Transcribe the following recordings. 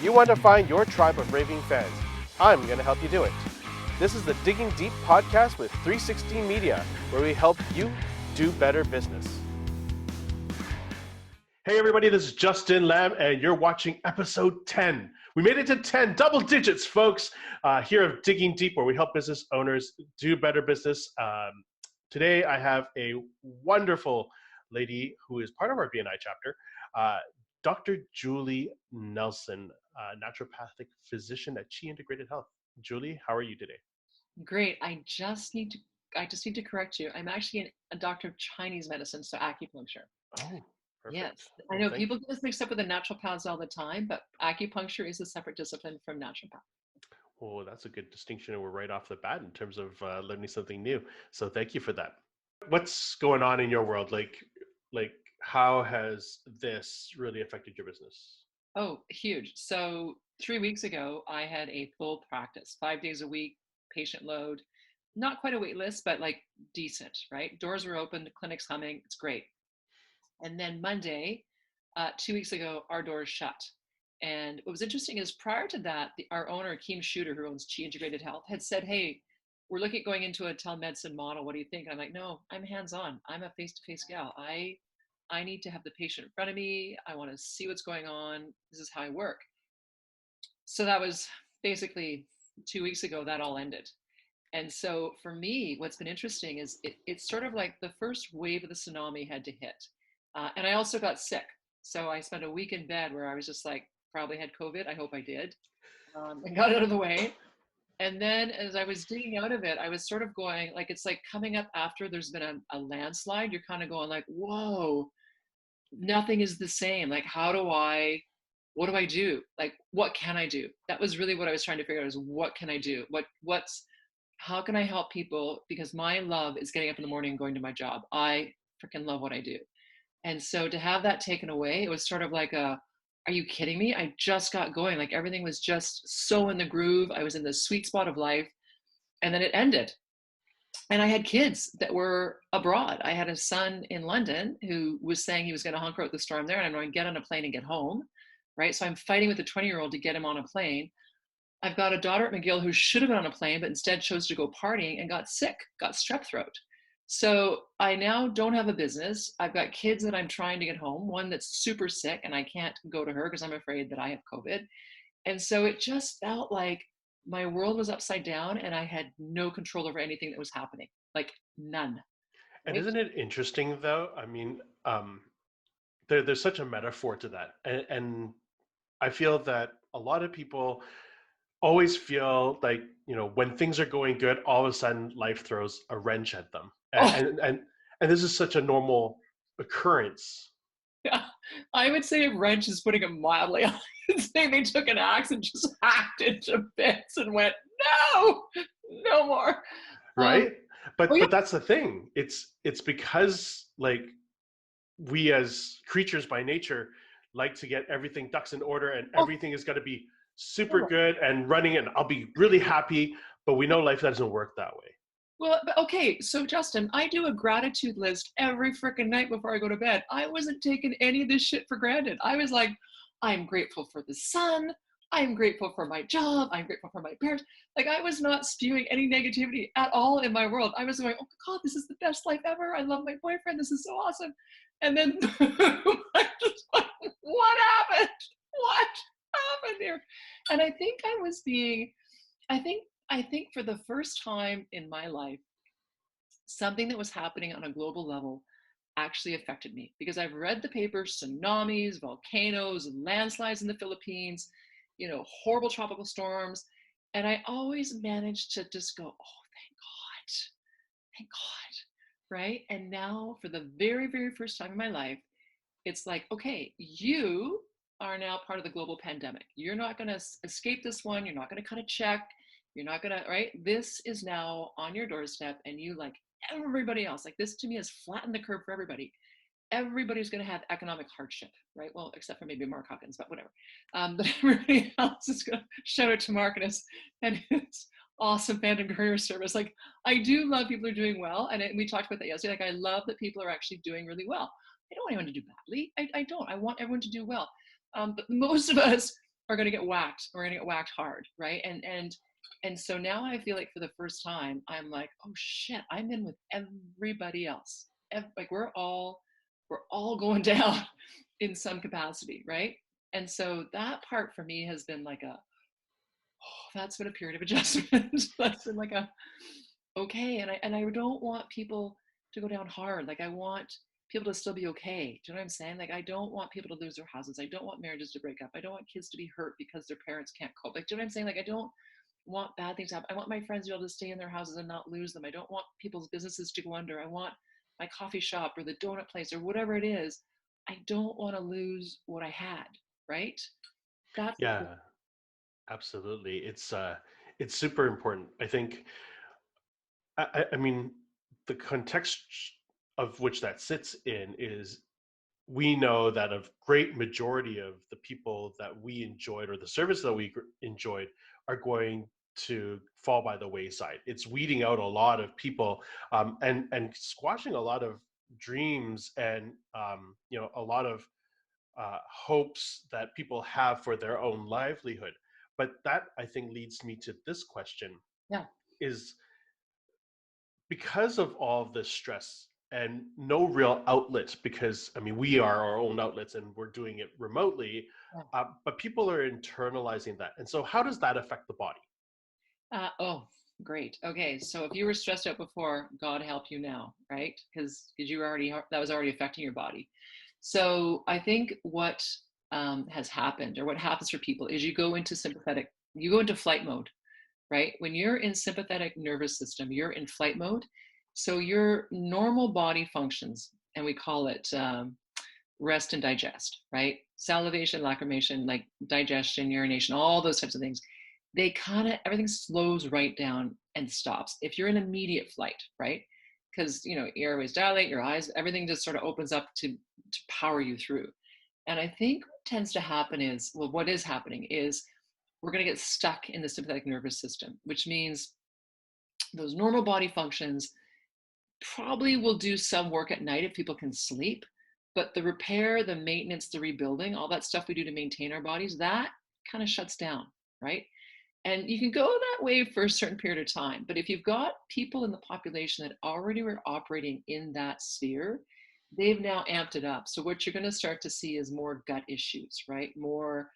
You want to find your tribe of raving fans. I'm going to help you do it. This is the Digging Deep podcast with 360 Media, where we help you do better business. Hey everybody, this is Justin Lamb, and you're watching episode 10. We made it to 10, double digits, folks, here of Digging Deep, where we help business owners do better business. Today, I have a wonderful lady who is part of our BNI chapter, Dr. Julie Nelson, naturopathic physician at Chi Integrated Health. Julie, how are you today? Great. I just need to correct you. I'm actually a doctor of Chinese medicine, so acupuncture. Oh, perfect. Yes. I know people get this mixed up with the naturopaths all the time, but acupuncture is a separate discipline from naturopath. Oh, that's a good distinction, and we're right off the bat in terms of learning something new. So thank you for that. What's going on in your world? Like how has this really affected your business? Oh, huge. So 3 weeks ago, I had a full practice, 5 days a week, patient load, not quite a wait list, but like decent, right? Doors were open, the clinic's humming, it's great. And then Monday, 2 weeks ago, our doors shut. And what was interesting is prior to that, our owner, Keem Shooter, who owns Chi Integrated Health, had said, hey, we're looking at going into a telemedicine model. What do you think? And I'm like, no, I'm hands-on. I'm a face-to-face gal. I need to have the patient in front of me. I want to see what's going on. This is how I work. So that was basically 2 weeks ago, that all ended. And so for me, what's been interesting is it's sort of like the first wave of the tsunami had to hit. And I also got sick. So I spent a week in bed where I was just like, probably had COVID. I hope I did. And got it out of the way. And then as I was digging out of it, I was sort of going, like, it's like coming up after there's been a landslide. You're kind of going like, whoa, nothing is the same. Like, what do I do? Like, what can I do? That was really what I was trying to figure out is what can I do? How can I help people? Because my love is getting up in the morning and going to my job. I freaking love what I do. And so to have that taken away, it was sort of like are you kidding me? I just got going. Like everything was just so in the groove. I was in the sweet spot of life. And then it ended. And I had kids that were abroad. I had a son in London who was saying he was going to hunker out the storm there, and I'm going to get on a plane and get home. Right. So I'm fighting with a 20-year-old to get him on a plane. I've got a daughter at McGill who should have been on a plane, but instead chose to go partying and got sick, got strep throat. So I now don't have a business. I've got kids that I'm trying to get home, one that's super sick and I can't go to her because I'm afraid that I have COVID. And so it just felt like my world was upside down and I had no control over anything that was happening, like none. And Right? isn't it interesting though? I mean, there's such a metaphor to that, and I feel that a lot of people always feel like, when things are going good, all of a sudden life throws a wrench at them, Oh, and this is such a normal occurrence. yeah. I would say a wrench is putting it mildly. I would say they took an axe and just hacked it to bits and went, no, no more. Um, Right? oh yeah. But that's the thing. It's because, like, we as creatures by nature like to get everything ducks in order, and Oh, everything is going to be super good and running, and I'll be really happy. But we know life doesn't work that way. well, okay. So Justin, I do a gratitude list every freaking night before I go to bed. I wasn't taking any of this shit for granted. I was like, I'm grateful for the sun. I'm grateful for my job. I'm grateful for my parents. Like I was not spewing any negativity at all in my world. I was going, oh my God, this is the best life ever. I love my boyfriend. This is so awesome. And then I just like, what happened? What happened here? And I think I was being, I think for the first time in my life, something that was happening on a global level actually affected me because I've read the papers, tsunamis, volcanoes, landslides in the Philippines, horrible tropical storms. And I always managed to just go, oh, thank God, right? And now for the very, very first time in my life, it's like, okay, you are now part of the global pandemic. You're not going to escape this one. You're not going to cut a check. You're not going to, right? This is now on your doorstep, and you, like everybody else, like this to me has flattened the curve for everybody. Everybody's going to have economic hardship, right? Well, except for maybe Mark Hawkins, but whatever. But everybody else is going to shout out to Mark and his awesome fandom career service. Like, I do love people who are doing well. And we talked about that yesterday. Like, I love that people are actually doing really well. I don't want anyone to do badly. I don't. I want everyone to do well. But most of us are going to get whacked. We're going to get whacked hard, right? And so now I feel like for the first time, I'm like, oh shit, I'm in with everybody else. Like we're all going down in some capacity, right? And so that part for me has been like that's been a period of adjustment. That's been like okay. And I don't want people to go down hard. Like I want people to still be okay. Do you know what I'm saying? Like I don't want people to lose their houses. I don't want marriages to break up. I don't want kids to be hurt because their parents can't cope. Like, do you know what I'm saying? Like I don't want bad things to happen. I want my friends to be able to stay in their houses and not lose them. I don't want people's businesses to go under. I want my coffee shop or the donut place or whatever it is. I don't want to lose what I had, right? That's Yeah, absolutely. It's super important. I think, I mean, the context of which that sits in is, we know that a great majority of the people that we enjoyed or the service that we enjoyed are going to fall by the wayside. It's weeding out a lot of people, and squashing a lot of dreams, and a lot of hopes that people have for their own livelihood. But that, I think, leads me to this question: yeah. is, because of all of this stress and no real outlet, because I mean, we are our own outlets and we're doing it remotely, Yeah. but people are internalizing that. And so how does that affect the body? Oh, great. Okay, so if you were stressed out before, God help you now, right? Because you were already, that was already affecting your body. So I think what has happened, or what happens for people, is you go into flight mode, right? When you're in sympathetic nervous system, you're in flight mode. So your normal body functions, and we call it rest and digest, right? Salivation, lacrimation, like digestion, urination, all those types of things. They kind of, everything slows right down and stops. If you're in immediate flight, right? Because, your airways dilate, your eyes, everything just sort of opens up to power you through. And I think what tends to happen is, well, what is happening is we're going to get stuck in the sympathetic nervous system, which means those normal body functions probably will do some work at night if people can sleep, but the repair, the maintenance, the rebuilding, all that stuff we do to maintain our bodies, that kind of shuts down, right? And you can go that way for a certain period of time. But if you've got people in the population that already were operating in that sphere, they've now amped it up. So what you're going to start to see is more gut issues, right? More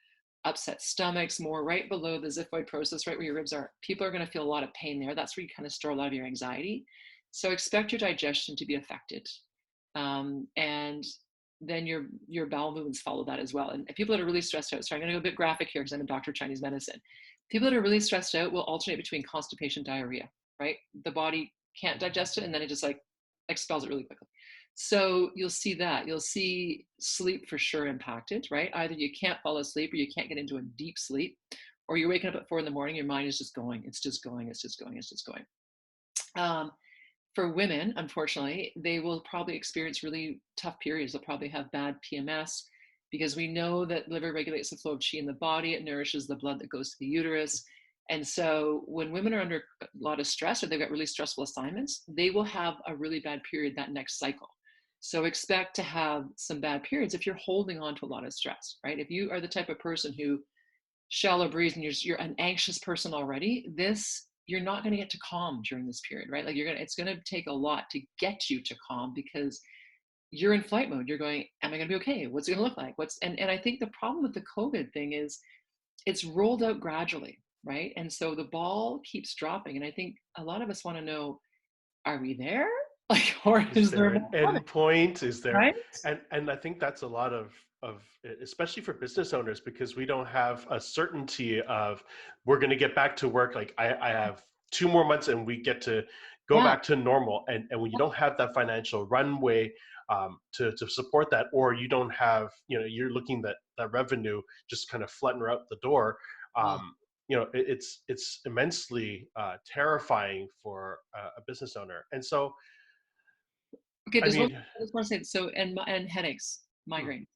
upset stomachs, more right below the xiphoid process, right where your ribs are. People are going to feel a lot of pain there. That's where you kind of store a lot of your anxiety. So expect your digestion to be affected. And then your bowel movements follow that as well. And people that are really stressed out, so I'm going to go a bit graphic here because I'm a doctor of Chinese medicine. People that are really stressed out will alternate between constipation, diarrhea, right? The body can't digest it and then it just like expels it really quickly. So you'll see that. You'll see sleep for sure impacted, right? Either you can't fall asleep or you can't get into a deep sleep, or you're waking up at 4 a.m, your mind is just going, it's just going, it's just going, it's just going. For women, unfortunately, they will probably experience really tough periods. They'll probably have bad PMS, because we know that liver regulates the flow of qi in the body. It nourishes the blood that goes to the uterus. And so when women are under a lot of stress, or they've got really stressful assignments, they will have a really bad period that next cycle. So expect to have some bad periods if you're holding on to a lot of stress, right? If you are the type of person who shallow breathes and you're an anxious person already, you're not going to get to calm during this period, right? Like it's going to take a lot to get you to calm, because you're in flight mode. You're going, am I going to be okay? What's it going to look like? And I think the problem with the COVID thing is it's rolled out gradually, right? And so the ball keeps dropping. And I think a lot of us want to know, are we there? Like, or Is is there there an more coming, endpoint? Is there, right? and I think that's a lot of especially for business owners, because we don't have a certainty of, we're going to get back to work. Like I have 2 more months and we get to go Yeah. back to normal. And when you don't have that financial runway to support that, or you don't have, you're looking that revenue just kind of flutter out the door. Oh, It's immensely terrifying for a business owner. And so, okay. I There's one mean, I just want to say. So, and headaches, hmm, migraine.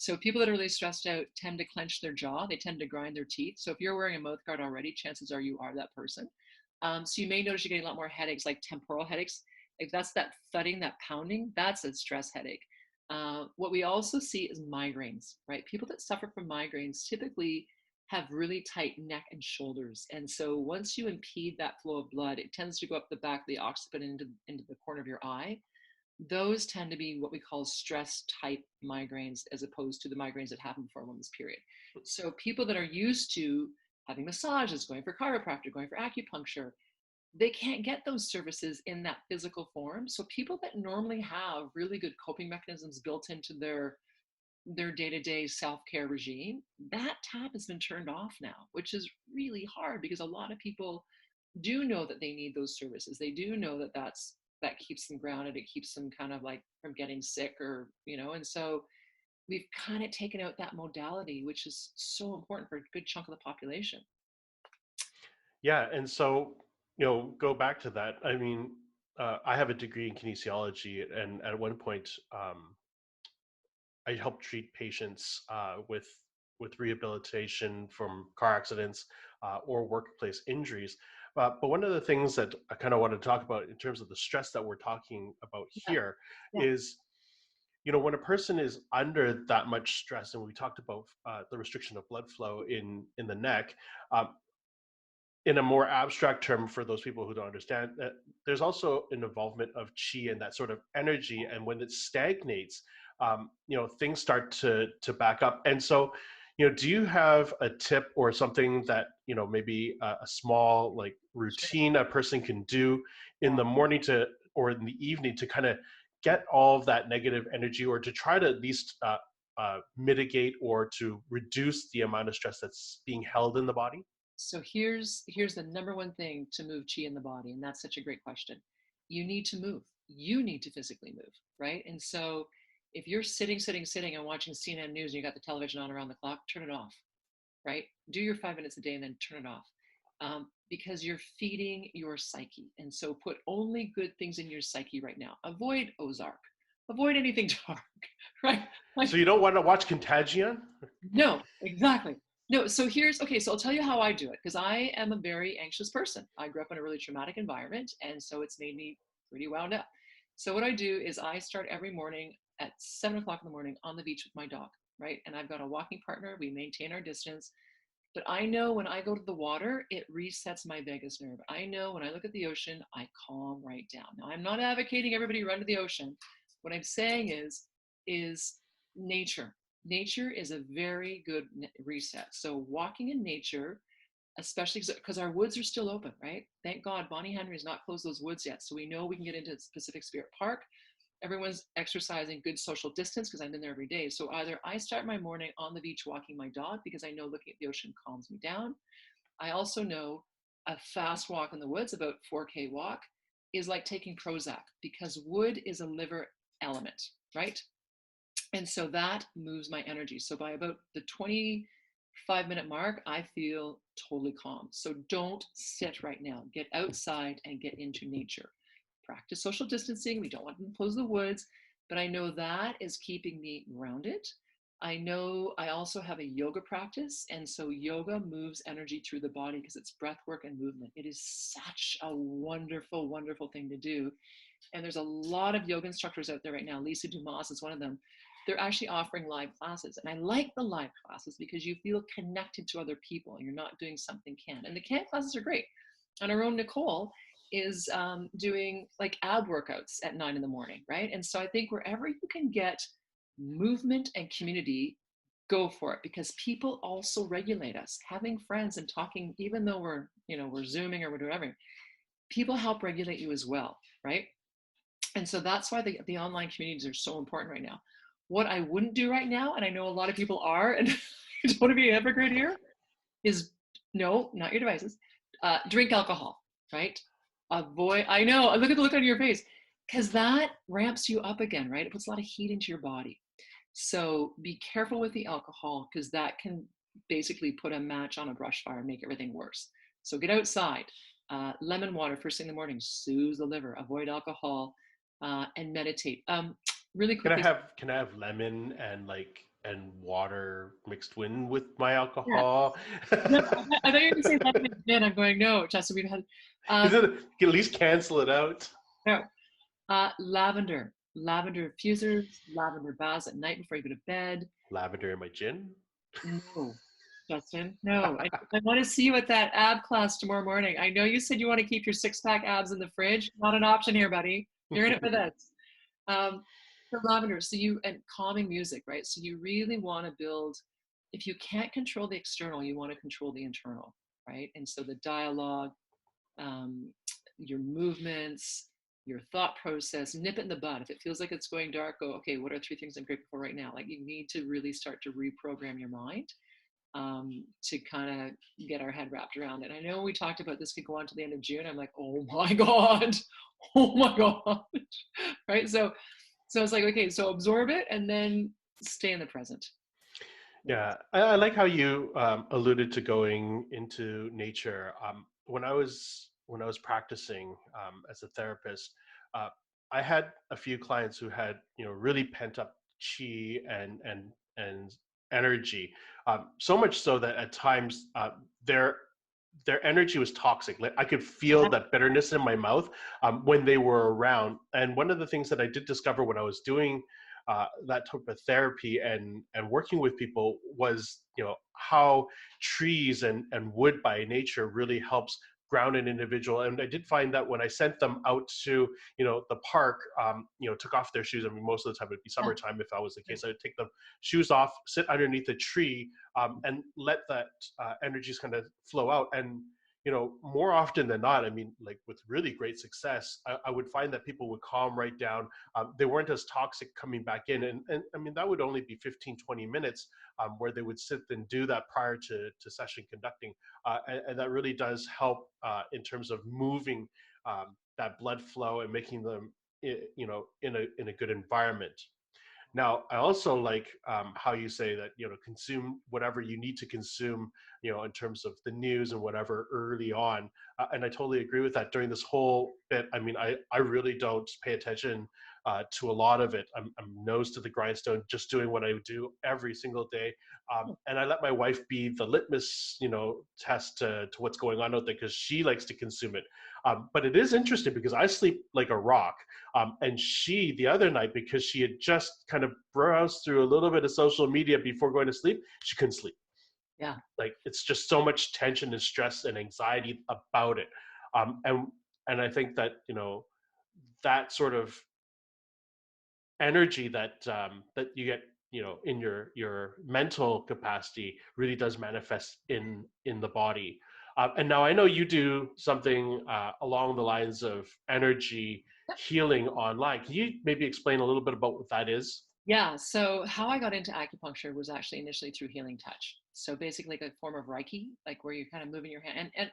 So people that are really stressed out tend to clench their jaw. They tend to grind their teeth. So if you're wearing a mouth guard already, chances are you are that person. So you may notice you're getting a lot more headaches, like temporal headaches. If that's that thudding, that pounding, that's a stress headache. What we also see is migraines, right? People that suffer from migraines typically have really tight neck and shoulders. And so once you impede that flow of blood, it tends to go up the back of the occiput into the corner of your eye. Those tend to be what we call stress type migraines, as opposed to the migraines that happen before a woman's period. So people that are used to having massages, going for chiropractor, going for acupuncture, they can't get those services in that physical form. So people that normally have really good coping mechanisms built into their day-to-day self-care regime, that tap has been turned off now, which is really hard because a lot of people do know that they need those services. They do know that that keeps them grounded. It keeps them kind of like from getting sick, or, and so we've kind of taken out that modality, which is so important for a good chunk of the population. Yeah. And so, go back to that. I mean, I have a degree in kinesiology, and at one point, I helped treat patients with rehabilitation from car accidents or workplace injuries. But one of the things that I kind of want to talk about in terms of the stress that we're talking about Yeah. here Yeah. is, when a person is under that much stress, and we talked about the restriction of blood flow in the neck, in a more abstract term for those people who don't understand, that there's also an involvement of chi and that sort of energy, and when it stagnates, things start to back up. And so, do you have a tip or something that maybe a small like routine a person can do in the morning or in the evening to kind of get all of that negative energy, or to try to at least mitigate or to reduce the amount of stress that's being held in the body? So here's the number one thing to move chi in the body, and that's such a great question. You need to move. You need to physically move, right? And so if you're sitting and watching CNN News and you got the television on around the clock, turn it off, right? Do your 5 minutes a day and then turn it off, because you're feeding your psyche. And so put only good things in your psyche right now. Avoid Ozark. Avoid anything dark, right? So you don't want to watch Contagion? No, exactly. No, so so I'll tell you how I do it, because I am a very anxious person. I grew up in a really traumatic environment, and so it's made me pretty wound up. So what I do is I start every morning at 7 o'clock in the morning on the beach with my dog, right? And I've got a walking partner. We maintain our distance. But I know when I go to the water, it resets my vagus nerve. I know when I look at the ocean, I calm right down. Now, I'm not advocating everybody run to the ocean. What I'm saying is nature. Nature is a very good reset. So walking in nature, especially because our woods are still open, right? Thank God Bonnie Henry has not closed those woods yet. So we know we can get into Pacific Spirit Park. Everyone's exercising, good social distance, because I'm in there every day. So either I start my morning on the beach walking my dog, because I know looking at the ocean calms me down. I also know a fast walk in the woods, about 4K walk, is like taking Prozac, because wood is a liver element, right? And so that moves my energy. So by about the 25-minute mark, I feel totally calm. So don't sit right now. Get outside and get into nature. Practice social distancing. We don't want to close the woods, but I know that is keeping me grounded. I know I also have a yoga practice, and so yoga moves energy through the body because it's breath work and movement. It is such a wonderful, wonderful thing to do. And there's a lot of yoga instructors out there right now. Lisa Dumas is one of them. They're actually offering live classes. And I like the live classes because you feel connected to other people and you're not doing something canned. And the canned classes are great. And our own Nicole is doing like ab workouts at 9 in the morning, right? And so I think wherever you can get movement and community, go for it, because people also regulate us. Having friends and talking, even though we're Zooming or whatever, people help regulate you as well, right? And so that's why the online communities are so important right now. What I wouldn't do right now, and I know a lot of people are, and I don't want to be a hypocrite here, is no, not your devices. Drink alcohol, right? Avoid, I know, look at the look on your face, because that ramps you up again, right? It puts a lot of heat into your body. So be careful with the alcohol, because that can basically put a match on a brush fire and make everything worse. So get outside. Lemon water first thing in the morning soothes the liver. Avoid alcohol, and meditate. Really quickly. Can I have lemon and water mixed in with my Yeah. alcohol? No, I thought you were going to say lemon and gin. I'm going, no, Chester, we've had. Is it, at least cancel it out? No. Lavender diffusers, lavender baths at night before you go to bed. Lavender in my gin? No. Justin. No, I want to see you at that ab class tomorrow morning. I know you said you want to keep your six-pack abs in the fridge. Not an option here, buddy. You're in it with us. For lavender, and calming music, right? So you really want to build, if you can't control the external, you want to control the internal, right? And so the dialogue, your movements, your thought process, nip it in the bud. If it feels like it's going dark, go, okay, what are 3 things I'm grateful for right now? Like you need to really start to reprogram your mind to kind of get our head wrapped around it. I know we talked about this could go on to the end of June. I'm like, oh my God, oh my God, right? So it's like, okay, so absorb it and then stay in the present. Yeah, I like how you alluded to going into nature. When I was practicing as a therapist, uh, I had a few clients who had really pent up chi and energy, so much so that at times their their energy was toxic. Like I could feel that bitterness in my mouth when they were around. And one of the things that I did discover when I was doing that type of therapy and working with people was how trees and wood by nature really helps ground an individual. And I did find that when I sent them out to the park, took off their shoes. I mean, most of the time it'd be summertime if I was the case. I'd take the shoes off, sit underneath a tree, and let that energies kind of flow out. And more often than not, I mean, like with really great success, I would find that people would calm right down. They weren't as toxic coming back in. And I mean, that would only be 15, 20 minutes where they would sit and do that prior to session conducting. And that really does help in terms of moving that blood flow and making them, in a good environment. Now, I also like how you say that, consume whatever you need to consume, in terms of the news and whatever early on. And I totally agree with that. During this whole bit, I mean, I really don't pay attention to a lot of it. I'm nose to the grindstone, just doing what I do every single day. And I let my wife be the litmus, test to what's going on out there because she likes to consume it. But it is interesting because I sleep like a rock. And she, the other night, because she had just kind of browsed through a little bit of social media before going to sleep, she couldn't sleep. Yeah. Like it's just so much tension and stress and anxiety about it. And I think that, that sort of energy that that you get, in your mental capacity really does manifest in the body. And now I know you do something along the lines of energy healing online. Can you maybe explain a little bit about what that is? Yeah. So how I got into acupuncture was actually initially through healing touch. So basically like a form of Reiki, like where you're kind of moving your hand. And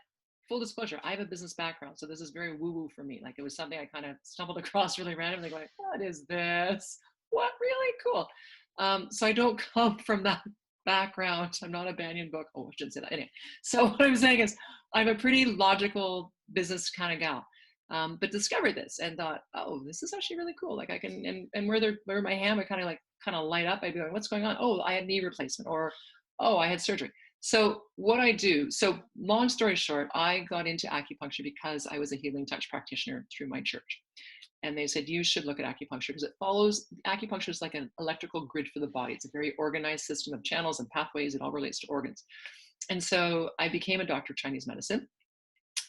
full disclosure, I have a business background. So this is very woo-woo for me. Like it was something I kind of stumbled across really randomly going, what is this? What? Really cool. So I don't come from that background. I'm not a Banyan book. Oh, I shouldn't say that. Anyway, so what I'm saying is I'm a pretty logical business kind of gal. But discovered this and thought, oh, this is actually really cool. Like I can, and where my hand would kind of light up, I'd be going, what's going on? Oh, I had knee replacement, or oh, I had surgery. So what I do, so long story short, I got into acupuncture because I was a healing touch practitioner through my church. And they said, you should look at acupuncture because it follows, acupuncture is like an electrical grid for the body. It's a very organized system of channels and pathways. It all relates to organs. And so I became a doctor of Chinese medicine.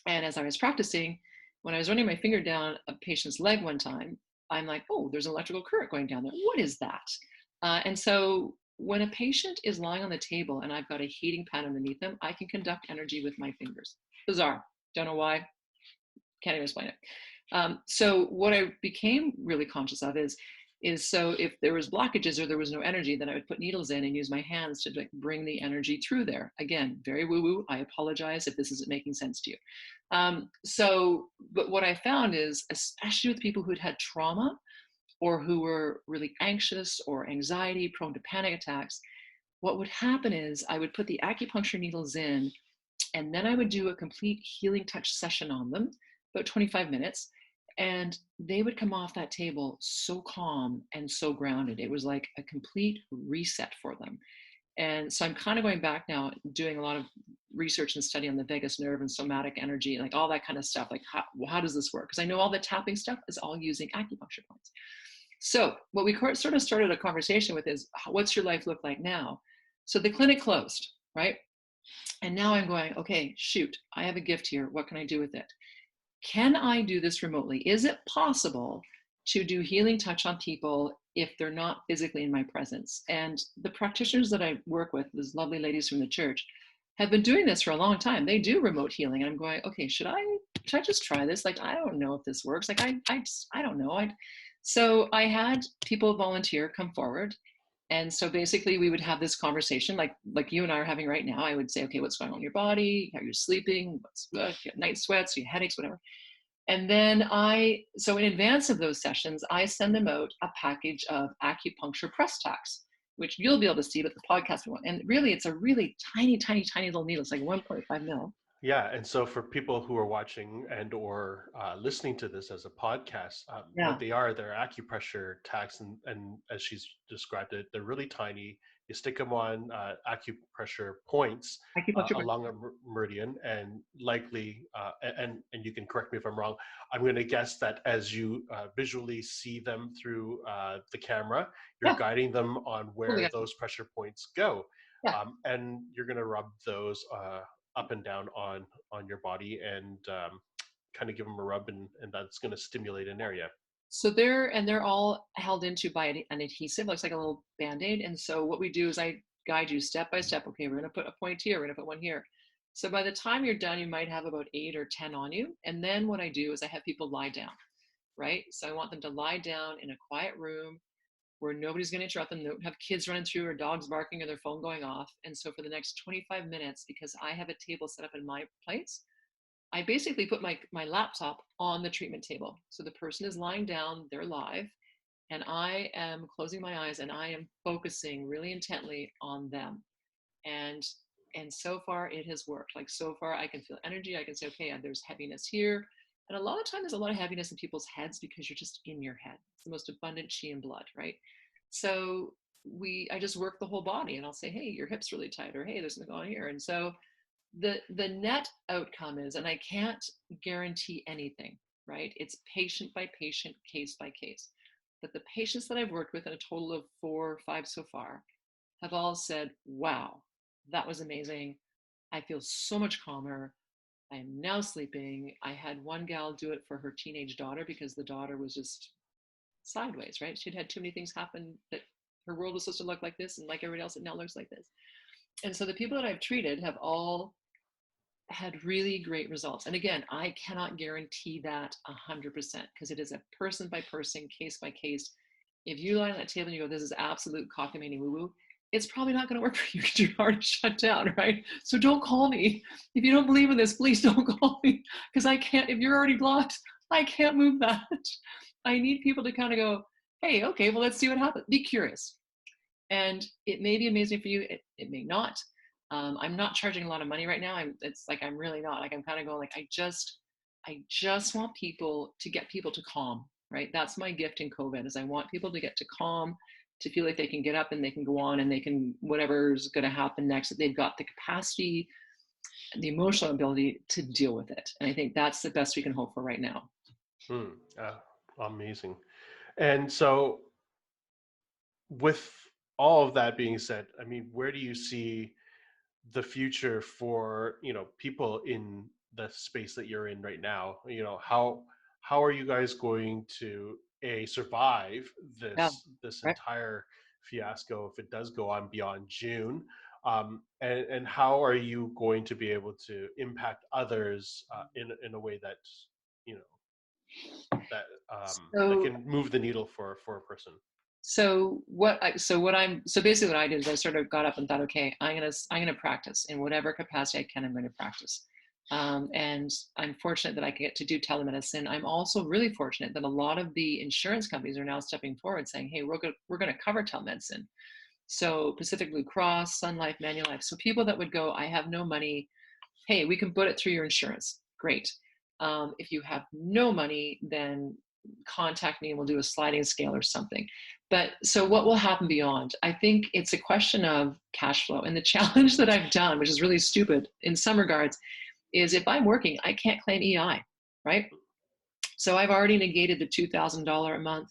And as I was practicing, when I was running my finger down a patient's leg one time, I'm like, oh, there's an electrical current going down there. What is that? And so when a patient is lying on the table and I've got a heating pad underneath them, I can conduct energy with my fingers. Bizarre. Don't know why. Can't even explain it. So what I became really conscious of is so if there was blockages or there was no energy, then I would put needles in and use my hands to like bring the energy through there. Again, very woo-woo. I apologize if this isn't making sense to you. But what I found is, especially with people who'd had trauma or who were really anxious or anxiety prone to panic attacks, what would happen is I would put the acupuncture needles in and then I would do a complete healing touch session on them, about 25 minutes. And they would come off that table so calm and so grounded. It was like a complete reset for them. And so I'm kind of going back now, doing a lot of research and study on the vagus nerve and somatic energy, like all that kind of stuff. Like, how does this work? Because I know all the tapping stuff is all using acupuncture points. So what we sort of started a conversation with is, what's your life look like now? So the clinic closed, right? And now I'm going, okay, shoot, I have a gift here. What can I do with it? Can I do this remotely? Is it possible to do healing touch on people if they're not physically in my presence? And the practitioners that I work with, those lovely ladies from the church, have been doing this for a long time. They do remote healing. And I'm going, okay, should I just try this? Like, I don't know if this works. Like, I don't know. So I had people volunteer come forward. And so basically we would have this conversation like you and I are having right now. I would say, okay, what's going on in your body? How are you sleeping? What's you have night sweats, you have headaches, whatever. And then so in advance of those sessions, I send them out a package of acupuncture press tacks, which you'll be able to see, but the podcast won't. And really, it's a really tiny, tiny, tiny little needle. It's like 1.5 mil. Yeah, and so for people who are watching and or listening to this as a podcast, Yeah, what they're acupressure tacks, and as she's described it, they're really tiny. You stick them on acupressure points acupuncture press. along a meridian, and likely, and you can correct me if I'm wrong. I'm going to guess that as you visually see them through the camera, you're Yeah, guiding them on totally. where those pressure points go, Yeah. and you're going to rub those up and down on your body, and kind of give them a rub, and that's going to stimulate an area. So they're all held into by an adhesive, looks like a little band-aid. And so what we do is I guide you step by step. Okay, we're going to put a point here, we're going to put one here. So by the time you're done, you might have about 8 or 10 on you. And then what I do is I have people lie down, right? So I want them to lie down in a quiet room where nobody's going to interrupt them. They don't have kids running through or dogs barking or their phone going off. And so for the next 25 minutes, because I have a table set up in my place, I basically put my laptop on the treatment table. So the person is lying down, they're live, and I am closing my eyes and I am focusing really intently on them. And and so far it has worked. Like so far I can feel energy. I can say, okay, there's heaviness here. And a lot of times there's a lot of heaviness in people's heads because you're just in your head. It's the most abundant chi and blood, right? So I just work the whole body and I'll say, hey, your hip's really tight, or hey, there's something going on here. And so the net outcome is, and I can't guarantee anything, right? It's patient by patient, case by case. But the patients that I've worked with, in a total of 4 or 5 so far, have all said, wow, that was amazing. I feel so much calmer. I am now sleeping. I had one gal do it for her teenage daughter because the daughter was just sideways, right? She'd had too many things happen that her world was supposed to look like this, and like everybody else, it now looks like this. And so the people that I've treated have all had really great results. And again, I cannot guarantee that 100% because it is a person by person, case by case. If you lie on that table and you go, this is absolute cockamamie woo woo, it's probably not going to work for you because your heart is shut down, right? So don't call me. If you don't believe in this, please don't call me because I can't, if you're already blocked, I can't move that. I need people to kind of go, hey, okay, well, let's see what happens. Be curious. And it may be amazing for you. It may not. I'm not charging a lot of money right now. It's like, I'm really not. Like, I'm kind of going like, I just want people to get people to calm, right? That's my gift in COVID is I want people to get to calm, to feel like they can get up and they can go on and they can, whatever's going to happen next, that they've got the capacity, the emotional ability to deal with it. And I think that's the best we can hope for right now. Hmm. Amazing. And so, with all of that being said, I mean, where do you see the future for, people in the space that you're in right now? How are you guys going to survive Yeah. this Right. entire fiasco if it does go on beyond June? And how are you going to be able to impact others in a way that, you know that So can move the needle for a person? so basically what I did is I sort of got up and thought, okay, I'm gonna practice in whatever capacity I can. I'm going to practice, and I'm fortunate that I get to do telemedicine. I'm also really fortunate that a lot of the insurance companies are now stepping forward, saying, hey, we're going to cover telemedicine. So Pacific Blue Cross, Sun Life, Manulife. So people that would go, I have no money. Hey, we can put it through your insurance. Great. If you have no money, then contact me and we'll do a sliding scale or something. But so what will happen beyond? I think it's a question of cash flow. And the challenge that I've done, which is really stupid in some regards, is if I'm working, I can't claim EI, right? So I've already negated the $2,000 a month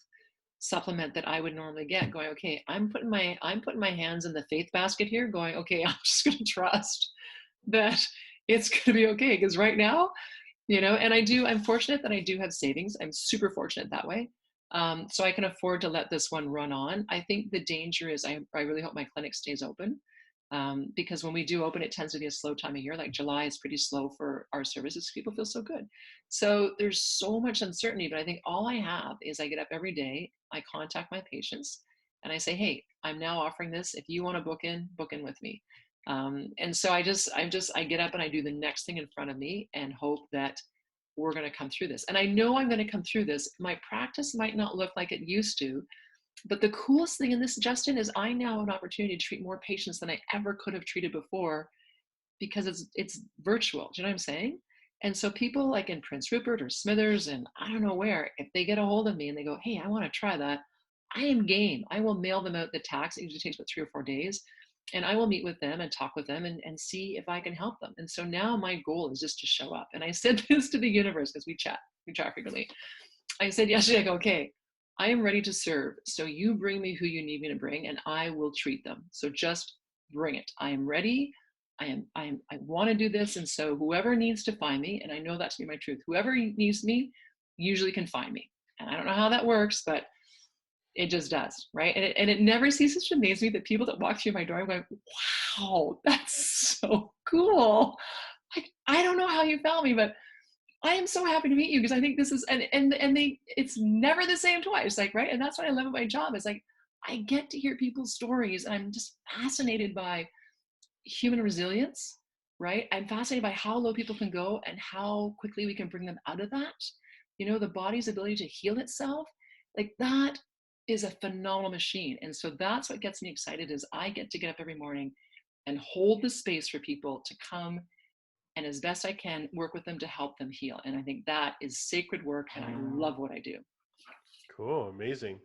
supplement that I would normally get, going, okay, I'm putting my hands in the faith basket here, going, okay, I'm just going to trust that it's going to be okay. Because right now, and I'm fortunate that I do have savings. I'm super fortunate that way. So I can afford to let this one run on. I think the danger is I really hope my clinic stays open, because when we do open, it tends to be a slow time of year. Like July is pretty slow for our services. People feel so good. So there's so much uncertainty, but I think all I have is I get up every day, I contact my patients, and I say, hey, I'm now offering this. If you want to book in with me. And so I get up and I do the next thing in front of me and hope that we're going to come through this. And I know I'm going to come through this. My practice might not look like it used to, but the coolest thing in this, Justin, is I now have an opportunity to treat more patients than I ever could have treated before, because it's virtual. Do you know what I'm saying? And so people like in Prince Rupert or Smithers and I don't know where, if they get a hold of me and they go, hey, I want to try that, I am game. I will mail them out the tax. It usually takes about 3 or 4 days. And I will meet with them and talk with them and see if I can help them. And so now my goal is just to show up. And I said this to the universe, because we chat frequently. I said yesterday, I go, okay, I am ready to serve. So you bring me who you need me to bring, and I will treat them. So just bring it. I am ready. I want to do this. And so whoever needs to find me, and I know that to be my truth, whoever needs me usually can find me. And I don't know how that works, but it just does, right? And it never ceases to amaze me that people that walk through my door, I'm going, wow, that's so cool. Like, I don't know how you found me, but I am so happy to meet you, because I think this is, and they, it's never the same twice, like, right? And that's what I love about my job, is like, I get to hear people's stories, and I'm just fascinated by human resilience, right? I'm fascinated by how low people can go and how quickly we can bring them out of that. The body's ability to heal itself, like that is a phenomenal machine. And so that's what gets me excited, is I get to get up every morning and hold the space for people to come and, as best I can, work with them to help them heal. And I think that is sacred work, and I love what I do. Cool, amazing.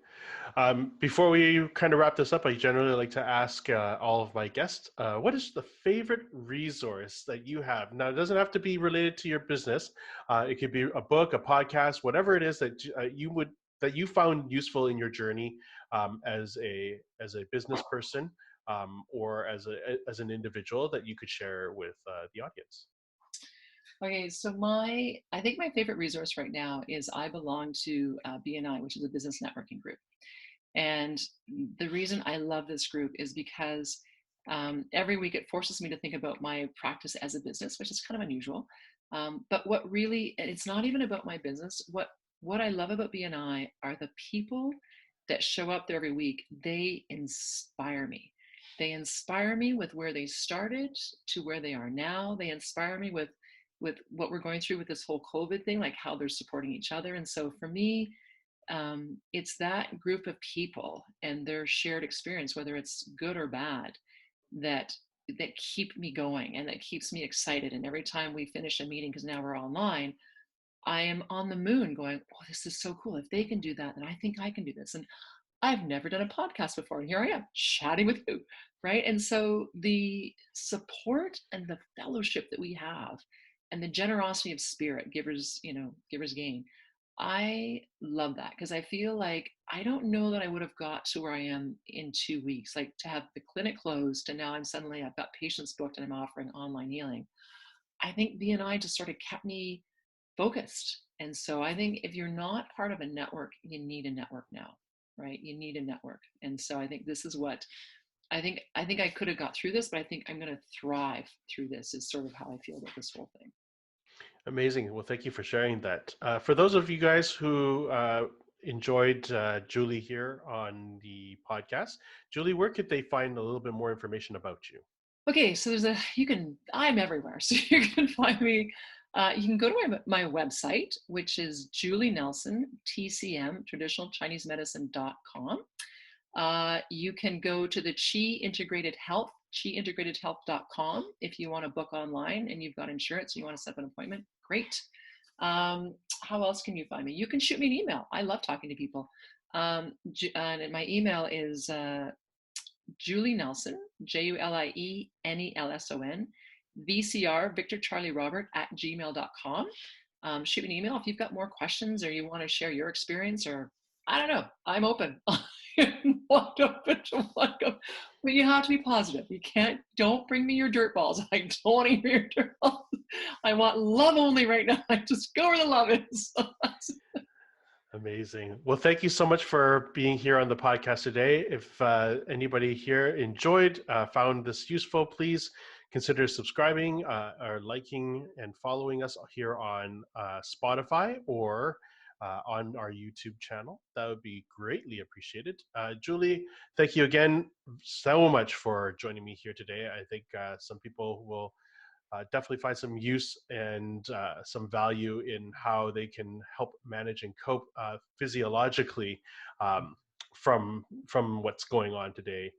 Before we kind of wrap this up, I generally like to ask all of my guests, what is the favorite resource that you have? Now, it doesn't have to be related to your business. It could be a book, a podcast, whatever it is that you found useful in your journey, as a business person, or as an individual, that you could share with the audience. Okay, so I think my favorite resource right now is I belong to BNI, which is a business networking group. And the reason I love this group is because every week it forces me to think about my practice as a business, which is kind of unusual. But what really, it's not even about my business. What I love about BNI are the people that show up there every week. They inspire me. They inspire me with where they started to where they are now. They inspire me with what we're going through with this whole COVID thing, like how they're supporting each other. And so for me, it's that group of people and their shared experience, whether it's good or bad, that keep me going and that keeps me excited. And every time we finish a meeting, because now we're online, I am on the moon going, oh, this is so cool. If they can do that, then I think I can do this. And I've never done a podcast before, and here I am chatting with you, right? And so the support and the fellowship that we have, and the generosity of spirit, givers gain. I love that, because I feel like I don't know that I would have got to where I am in 2 weeks, like to have the clinic closed and now I've got patients booked and I'm offering online healing. I think BNI just sort of kept me focused. And so I think if you're not part of a network, you need a network now, right? You need a network. And so I think this is what I think I could have got through this, but I think I'm going to thrive through this, is sort of how I feel about this whole thing. Amazing. Well, thank you for sharing that. For those of you guys who enjoyed Julie here on the podcast, Julie, where could they find a little bit more information about you? Okay, so I'm everywhere. So you can find me, you can go to my website, which is julienelsonvcr, traditionalchinesemedicine.com. You can go to the Chi Integrated Health, chiintegratedhealth.com, if you want to book online and you've got insurance and you want to set up an appointment. Great. How else can you find me? You can shoot me an email. I love talking to people. And my email is Julie Nelson, JulienElson, VCR, Victor Charlie Robert @gmail.com. Shoot me an email if you've got more questions or you want to share your experience, or I don't know. I'm open. I'm wide open to what go. But you have to be positive. You can't. Don't bring me your dirt balls. I don't want to hear your dirt balls. I want love only right now. I just go where the love is. Amazing. Well, thank you so much for being here on the podcast today. If anybody here enjoyed, found this useful, please consider subscribing or liking and following us here on Spotify or on our YouTube channel. That would be greatly appreciated. Julie, thank you again so much for joining me here today. I think some people will definitely find some use and some value in how they can help manage and cope physiologically from what's going on today.